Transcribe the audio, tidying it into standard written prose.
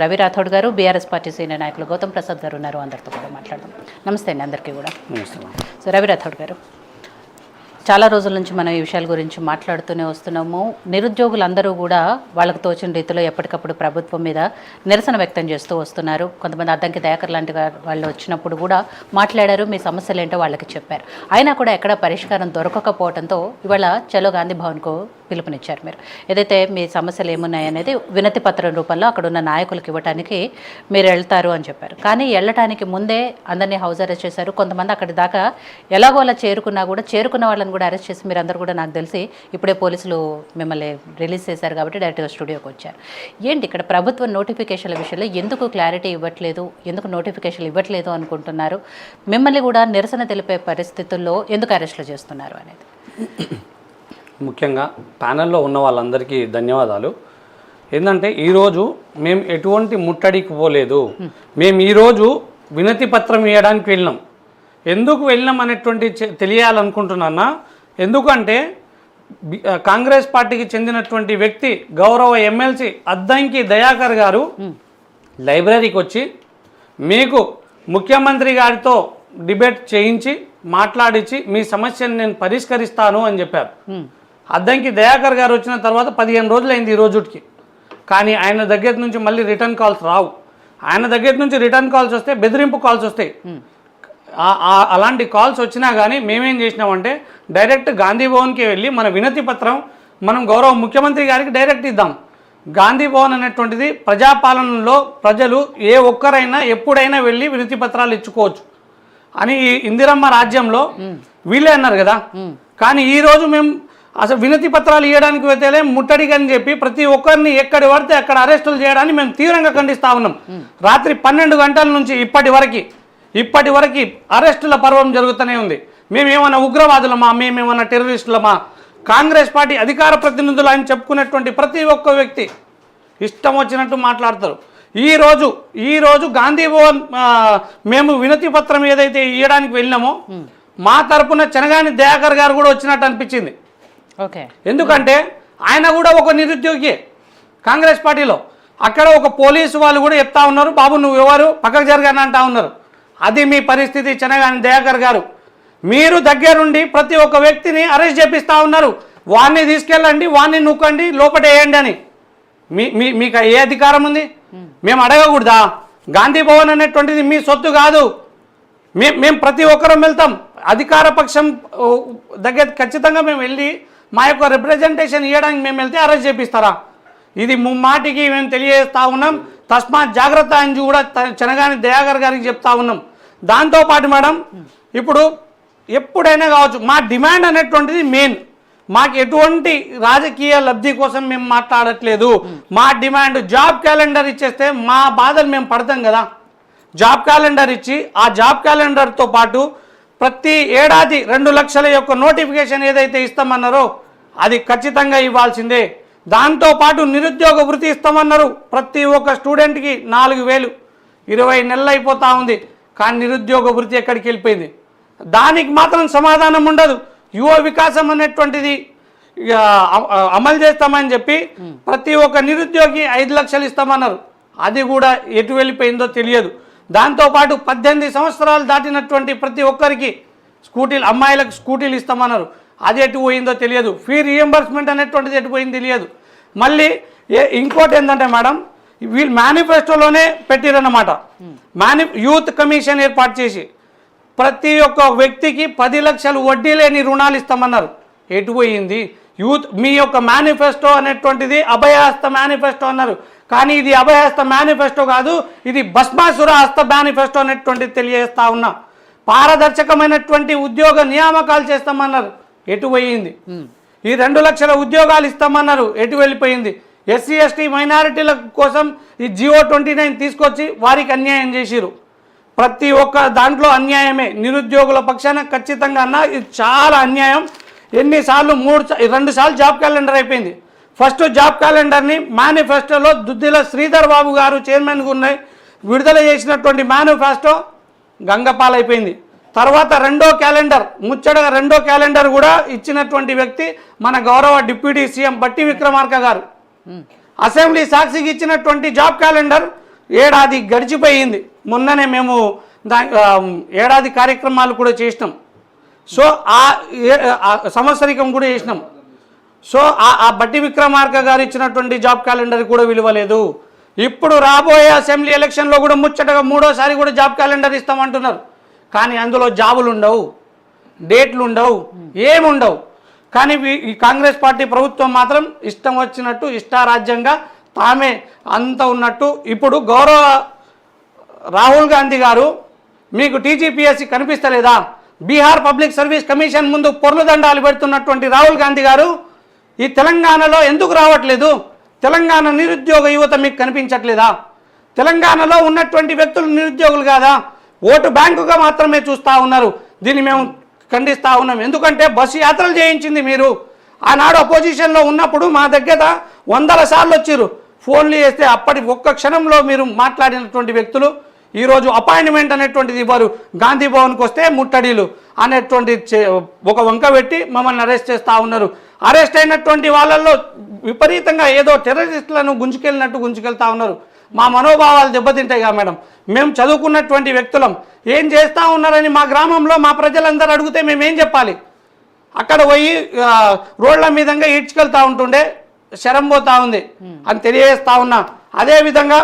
రవి రాథోడ్ గారు BRS party senior నాయకులు గౌతమ్ ప్రసాద్ గారు ఉన్నారు. అందరితో కూడా మాట్లాడదాం. నమస్తే అండి అందరికీ కూడా. సో రవి రాథోడ్ గారు, చాలా రోజుల నుంచి మనం ఈ విషయాల గురించి మాట్లాడుతూనే వస్తున్నాము. నిరుద్యోగులందరూ కూడా వాళ్ళకు తోచిన రీతిలో ఎప్పటికప్పుడు ప్రభుత్వం మీద నిరసన వ్యక్తం చేస్తూ వస్తున్నారు. కొంతమంది అద్దంకి దయాకర్ లాంటి వాళ్ళు వచ్చినప్పుడు కూడా మాట్లాడారు, మీ సమస్యలు ఏంటో వాళ్ళకి చెప్పారు. అయినా కూడా ఎక్కడ పరిష్కారం దొరకకపోవడంతో ఇవాళ చలో గాంధీ భవన్కు పిలుపునిచ్చారు. మీరు ఏదైతే మీ సమస్యలు ఏమున్నాయనేది వినతి పత్రం రూపంలో అక్కడ ఉన్న నాయకులకు ఇవ్వడానికి మీరు వెళ్తారు అని చెప్పారు. కానీ వెళ్ళటానికి ముందే అందరినీ హౌస్ అరెస్ట్ చేశారు. కొంతమంది అక్కడి దాకా ఎలాగో అలా చేరుకున్నా కూడా చేరుకున్న వాళ్ళని కూడా అరెస్ట్ చేసి మీరందరూ కూడా నాకు తెలిసి ఇప్పుడే పోలీసులు మిమ్మల్ని రిలీజ్ చేశారు కాబట్టి డైరెక్ట్గా స్టూడియోకి వచ్చారు. ఏంటి ఇక్కడ ప్రభుత్వం నోటిఫికేషన్ల విషయంలో ఎందుకు క్లారిటీ ఇవ్వట్లేదు, ఎందుకు నోటిఫికేషన్లు ఇవ్వట్లేదు అనుకుంటున్నారు, మిమ్మల్ని కూడా నిరసన తెలిపే పరిస్థితుల్లో ఎందుకు అరెస్టులు చేస్తున్నారు అనేది? ముఖ్యంగా ప్యానెల్లో ఉన్న వాళ్ళందరికీ ధన్యవాదాలు. ఏంటంటే ఈరోజు మేము ఎటువంటి ముట్టడికి పోలేదు. మేము ఈరోజు వినతి పత్రం ఇవ్వడానికి వెళ్ళినాం. ఎందుకు వెళ్ళినాం అనేటువంటి తెలియాలనుకుంటున్నా. ఎందుకంటే కాంగ్రెస్ పార్టీకి చెందినటువంటి వ్యక్తి గౌరవ ఎమ్మెల్సీ అద్దంకి దయాకర్ గారు లైబ్రరీకి వచ్చి మీకు ముఖ్యమంత్రి గారితో డిబేట్ చేయించి మాట్లాడించి మీ సమస్యను నేను పరిష్కరిస్తాను అని చెప్పారు. అద్దంకి దయాకర్ గారు వచ్చిన తర్వాత 15 రోజులైంది ఈ రోజుకి. కానీ ఆయన దగ్గర నుంచి మళ్ళీ రిటర్న్ కాల్స్ రావు. ఆయన దగ్గర నుంచి రిటర్న్ కాల్స్ వస్తే బెదిరింపు కాల్స్ వస్తాయి. అలాంటి కాల్స్ వచ్చినా కానీ మేమేం చేసినామంటే డైరెక్ట్ గాంధీ భవన్కి వెళ్ళి మన వినతి పత్రం మనం గౌరవ ముఖ్యమంత్రి గారికి డైరెక్ట్ ఇద్దాం. గాంధీ భవన్ అనేటువంటిది ప్రజాపాలనలో ప్రజలు ఏ ఒక్కరైనా ఎప్పుడైనా వెళ్ళి వినతి పత్రాలు ఇచ్చుకోవచ్చు అని ఇందిరమ్మ రాజ్యంలో వీళ్ళే అన్నారు కదా. కానీ ఈరోజు మేము అసలు వినతి పత్రాలు ఇవ్వడానికి వెళ్తే ముట్టడికి అని చెప్పి ప్రతి ఒక్కరిని ఎక్కడి పడితే అక్కడ అరెస్టులు చేయడాన్ని మేము తీవ్రంగా ఖండిస్తూ ఉన్నాం. రాత్రి 12 గంటల నుంచి ఇప్పటి వరకు అరెస్టుల పర్వం జరుగుతూనే ఉంది. మేమేమన్నా ఉగ్రవాదులమా, మేమేమన్నా టెర్రరిస్టులమా? కాంగ్రెస్ పార్టీ అధికార ప్రతినిధులు అని చెప్పుకునేటువంటి ప్రతి ఒక్క వ్యక్తి ఇష్టం వచ్చినట్టు మాట్లాడతారు. ఈరోజు గాంధీ భవన్ మేము వినతి పత్రం ఏదైతే ఇవ్వడానికి వెళ్ళినామో మా తరపున చెనగాని దయాకర్ గారు కూడా వచ్చినట్టు అనిపించింది. ఎందుకంటే ఆయన కూడా ఒక నిరుద్యోగి కాంగ్రెస్ పార్టీలో. అక్కడ ఒక పోలీసు వాళ్ళు కూడా చెప్తా ఉన్నారు, బాబు నువ్వు ఎవరు పక్కకు జరగాని అంటా ఉన్నారు. అది మీ పరిస్థితి చెనగాని దయాకర్ గారు. మీరు దగ్గరుండి ప్రతి ఒక్క వ్యక్తిని అరెస్ట్ చేపిస్తూ ఉన్నారు. వాడిని తీసుకెళ్ళండి, వాడిని నూకండి, లోపల వేయండి అని. మీకు ఏ అధికారం ఉంది? మేము అడగకూడదా? గాంధీ భవన్ అనేటువంటిది మీ సొత్తు కాదు. మేము ప్రతి ఒక్కరం వెళ్తాం. అధికార పక్షం దగ్గర ఖచ్చితంగా మేము వెళ్ళి మా యొక్క రిప్రజెంటేషన్ ఇవ్వడానికి మేము వెళ్తే అరెస్ట్ చేపిస్తారా? ఇది ముమ్మాటికి మేము తెలియజేస్తూ ఉన్నాం. తస్మాత్ జాగ్రత్త అని కూడా చెనగాని దయాకర్ గారికి చెప్తా ఉన్నాం. దాంతోపాటు మేడం ఇప్పుడు ఎప్పుడైనా కావచ్చు మా డిమాండ్ అనేటువంటిది మెయిన్. మాకు ఎటువంటి రాజకీయ లబ్ధి కోసం మేము మాట్లాడట్లేదు. మా డిమాండ్ జాబ్ క్యాలెండర్ ఇచ్చేస్తే మా బాధలు మేము పడతాం కదా. జాబ్ క్యాలెండర్ ఇచ్చి ఆ జాబ్ క్యాలెండర్తో పాటు ప్రతి ఏడాది 2 లక్షల యొక్క నోటిఫికేషన్ ఏదైతే ఇస్తామన్నారో అది ఖచ్చితంగా ఇవ్వాల్సిందే. దాంతోపాటు నిరుద్యోగ వృత్తి ఇస్తామన్నారు. ప్రతి ఒక్క స్టూడెంట్కి 4,000 20 నెలలు అయిపోతూ ఉంది. కానీ నిరుద్యోగ వృత్తి ఎక్కడికి వెళ్ళిపోయింది? దానికి మాత్రం సమాధానం ఉండదు. యువ వికాసం అనేటువంటిది అమలు చేస్తామని చెప్పి ప్రతి ఒక్క నిరుద్యోగి 5 లక్షలు ఇస్తామన్నారు. అది కూడా ఎటు వెళ్ళిపోయిందో తెలియదు. దాంతోపాటు 18 సంవత్సరాలు దాటినటువంటి ప్రతి ఒక్కరికి స్కూటీలు, అమ్మాయిలకు స్కూటీలు ఇస్తామన్నారు. అది ఎటు పోయిందో తెలియదు. ఫీ రియంబర్స్మెంట్ అనేటువంటిది ఎటు పోయింది తెలియదు. మళ్ళీ ఇంకోటి ఏంటంటే మేడం వీళ్ళు మేనిఫెస్టోలోనే పెట్టిరన్నమాట. యూత్ కమిషన్ ఏర్పాటు చేసి ప్రతి ఒక్క వ్యక్తికి 10 లక్షలు వడ్డీ లేని రుణాలు ఇస్తామన్నారు. ఎటు పోయింది యూత్? మీ యొక్క మేనిఫెస్టో అనేటువంటిది అభయహస్త మేనిఫెస్టో అన్నారు. కానీ ఇది అభయహస్త మేనిఫెస్టో కాదు, ఇది భస్మాసుర హస్త మేనిఫెస్టో అనేటువంటిది తెలియజేస్తా ఉన్నా. పారదర్శకమైనటువంటి ఉద్యోగ నియామకాలు చేస్తామన్నారు. ఎటు పోయింది? ఈ 2 లక్షల ఉద్యోగాలు ఇస్తామన్నారు. ఎటు వెళ్ళిపోయింది? ఎస్సీ ఎస్టీ మైనారిటీల కోసం ఈ GO 29 తీసుకొచ్చి వారికి అన్యాయం చేసిరు. ప్రతి ఒక్క దాంట్లో అన్యాయమే. నిరుద్యోగుల పక్షాన ఖచ్చితంగా అన్న ఇది చాలా అన్యాయం. ఎన్నిసార్లు 2 సార్లు జాబ్ క్యాలెండర్ అయిపోయింది. ఫస్ట్ జాబ్ క్యాలెండర్ని మేనిఫెస్టోలో దుద్దిల శ్రీధర్ బాబు గారు చైర్మన్గా ఉన్నాయి విడుదల చేసినటువంటి మేనిఫెస్టో గంగపాలైపోయింది. తర్వాత రెండో క్యాలెండర్ ముచ్చటగా రెండో క్యాలెండర్ కూడా ఇచ్చినటువంటి వ్యక్తి మన గౌరవ డిప్యూటీ సీఎం బట్టి విక్రమార్క గారు. అసెంబ్లీ సాక్షికి ఇచ్చినటువంటి జాబ్ క్యాలెండర్ ఏడాది గడిచిపోయింది. మొన్ననే మేము ఏడాది కార్యక్రమాలు కూడా చేసినాం. సో ఆ సంవత్సరికం కూడా చేసినాం. సో ఆ బట్టి విక్రమార్క గారు ఇచ్చినటువంటి జాబ్ క్యాలెండర్ కూడా విలువ లేదు. ఇప్పుడు రాబోయే అసెంబ్లీ ఎలక్షన్లో కూడా ముచ్చటగా 3వ సారి కూడా జాబ్ క్యాలెండర్ ఇస్తామంటున్నారు. కానీ అందులో జాబులు ఉండవు, డేట్లు ఉండవు, ఏముండవు. కానీ ఈ కాంగ్రెస్ పార్టీ ప్రభుత్వం మాత్రం ఇష్టం వచ్చినట్టు ఇష్టారాజ్యంగా తామే అంత ఉన్నట్టు. ఇప్పుడు గౌరవ రాహుల్ గాంధీ గారు మీకు టీజీపీఎస్సీ కనిపిస్తలేదా? బీహార్ పబ్లిక్ సర్వీస్ కమిషన్ ముందు పొర్లు దండాలు పెడుతున్నటువంటి రాహుల్ గాంధీ గారు ఈ తెలంగాణలో ఎందుకు రావట్లేదు? తెలంగాణ నిరుద్యోగ యువత మీకు కనిపించట్లేదా? తెలంగాణలో ఉన్నటువంటి వ్యక్తులు నిరుద్యోగులు కాదా? ఓటు బ్యాంకుగా మాత్రమే చూస్తూ ఉన్నారు. దీన్ని మేము ఖండిస్తూ ఉన్నాం. ఎందుకంటే బస్సు యాత్రలు చేయించింది మీరు. ఆనాడు అపోజిషన్లో ఉన్నప్పుడు మా దగ్గర 100ల సార్లు వచ్చారు, ఫోన్లు చేస్తే అప్పటి ఒక్క క్షణంలో మీరు మాట్లాడినటువంటి వ్యక్తులు ఈరోజు అపాయింట్మెంట్ అనేటువంటిది ఇవ్వరు. గాంధీ భవన్కి వస్తే ముట్టడిలు అనేటువంటి ఒక వంక పెట్టి మమ్మల్ని అరెస్ట్ చేస్తూ ఉన్నారు. అరెస్ట్ అయినటువంటి వాళ్ళల్లో విపరీతంగా ఏదో టెర్రరిస్టులను గుంజుకెళ్తా ఉన్నారు. మా మనోభావాలు దెబ్బతింటాయిగా మేడం. మేము చదువుకున్నటువంటి వ్యక్తులం. ఏం చేస్తూ ఉన్నారని మా గ్రామంలో మా ప్రజలందరూ అడిగితే మేమేం చెప్పాలి? అక్కడ పోయి రోడ్ల మీదంగా ఈడ్చుకెళ్తా ఉంటుండే శరం పోతా ఉంది అని తెలియజేస్తా ఉన్నా. అదేవిధంగా